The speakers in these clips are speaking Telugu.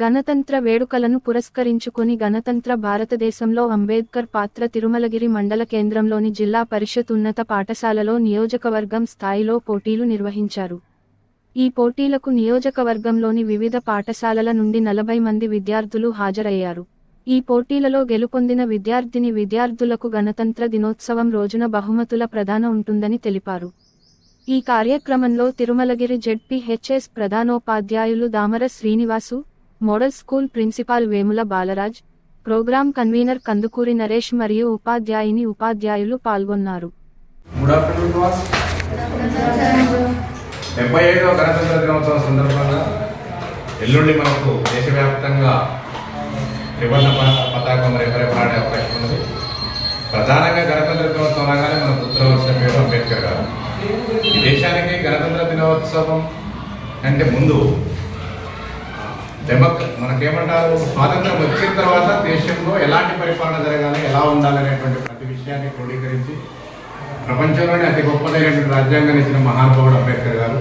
గణతంత్ర వేడుకలను పురస్కరించుకుని గణతంత్ర భారతదేశంలో అంబేద్కర్ పాత్ర తిరుమలగిరి మండల కేంద్రంలోని జిల్లా పరిషత్ ఉన్నత పాఠశాలలో నియోజకవర్గం స్థాయిలో పోటీలు నిర్వహించారు. ఈ పోటీలకు నియోజకవర్గంలోని వివిధ పాఠశాలల నుండి 40 మంది విద్యార్థులు హాజరయ్యారు. ఈ పోటీలలో గెలుపొందిన విద్యార్థులకు గణతంత్ర దినోత్సవం రోజున బహుమతుల ప్రదాన ఉంటుందని తెలిపారు. ఈ కార్యక్రమంలో తిరుమలగిరి జెడ్పీహెచ్ఎస్ ప్రధానోపాధ్యాయులు Damara Srinivasu, model school principal Vemula Balaraj, program convener Kandukuri Naresh మరియు ఉపాధ్యాయులు పాల్గొన్నారు. 75వ గణతంత్ర దినోత్సవం సందర్భంగా ఎల్లుండి మనకు దేశవ్యాప్తంగా త్రివర్ణ పతాకం రెపరెపలాడే అవకాశం ఉన్నది. ప్రధానంగా గణతంత్ర దినోత్సవం లాగానే మనకు గుర్తువలసిన పేరు అంబేద్కర్ గారు. ఈ దేశానికి గణతంత్ర దినోత్సవం అంటే ముందు మనకేమంటారు, స్వాతంత్రం వచ్చిన తర్వాత దేశంలో ఎలాంటి పరిపాలన జరగాలి, ఎలా ఉండాలనేటువంటి ప్రతి విషయాన్ని క్రోడీకరించి ప్రపంచంలోనే అతి గొప్పదైనటువంటి రాజ్యాంగాన్ని ఇచ్చిన మహానుభావుడు అంబేద్కర్ గారు.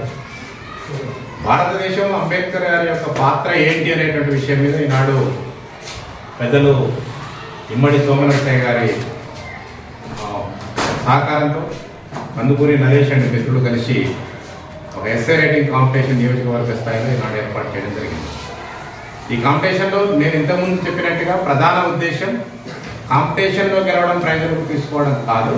భారతదేశంలో అంబేద్కర్ గారి యొక్క పాత్ర ఏంటి అనేటువంటి విషయం మీద ఈనాడు పెద్దలు ఇమ్మడి సోమనరసయ్య గారి సహకారంతో కందుకూరి నరేష్ అండ్ మిత్రులు కలిసి ఒక ఎస్ఏ రైటింగ్ కాంపిటీషన్ నియోజకవర్గ స్థాయిలో ఈనాడు ఏర్పాటు చేయడం జరిగింది. ఈ కాంపిటీషన్లో నేను ఇంతకుముందు చెప్పినట్టుగా ప్రధాన ఉద్దేశం కాంపిటీషన్లో గెలవడం, ప్రైజులకు తీసుకోవడం కాదు,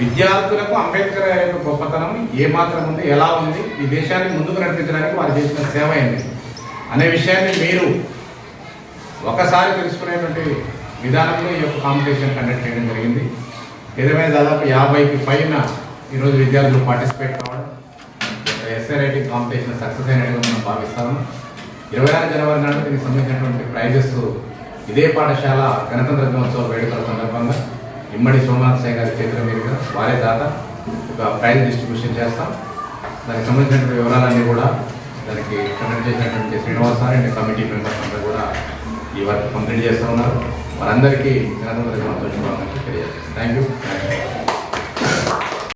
విద్యార్థులకు అంబేద్కర్ గారి యొక్క గొప్పతనం ఏమాత్రం ఉంది, ఎలా ఉంది, ఈ దేశాన్ని ముందుకు నడిపించడానికి వారు చేసిన సేవ ఏంటి అనే విషయాన్ని మీరు ఒకసారి తెలుసుకునేటువంటి విధానంలో ఈ యొక్క కాంపిటీషన్ కండక్ట్ చేయడం జరిగింది. ఏదేమైనా దాదాపు 50కి పైన ఈరోజు విద్యార్థులు పార్టిసిపేట్ కావడం, ఎస్ఏ రైటింగ్ కాంపిటీషన్ సక్సెస్ అయినట్టుగా మనం భావిస్తాము. 26 జనవరి నాడు దీనికి సంబంధించినటువంటి ప్రైజెస్ ఇదే పాఠశాల గణతంత్ర దినోత్సవ వేడుకల సందర్భంగా ఇమ్మడి సోమనరసయ్య గారి చేతుల మీదుగా వారే దాత ఒక ప్రైజ్ డిస్ట్రిబ్యూషన్ చేస్తాం. దానికి సంబంధించినటువంటి వివరాలన్నీ కూడా దానికి కండక్ట్ చేసినటువంటి Srinivas sir and committee members అందరూ కూడా ఈ వర్క్ కంప్లీట్ చేస్తూ ఉన్నారు. వారందరికీ గణతంత్ర దినోత్సవ శుభాకాంక్షలు తెలియజేస్తాం. Thank you.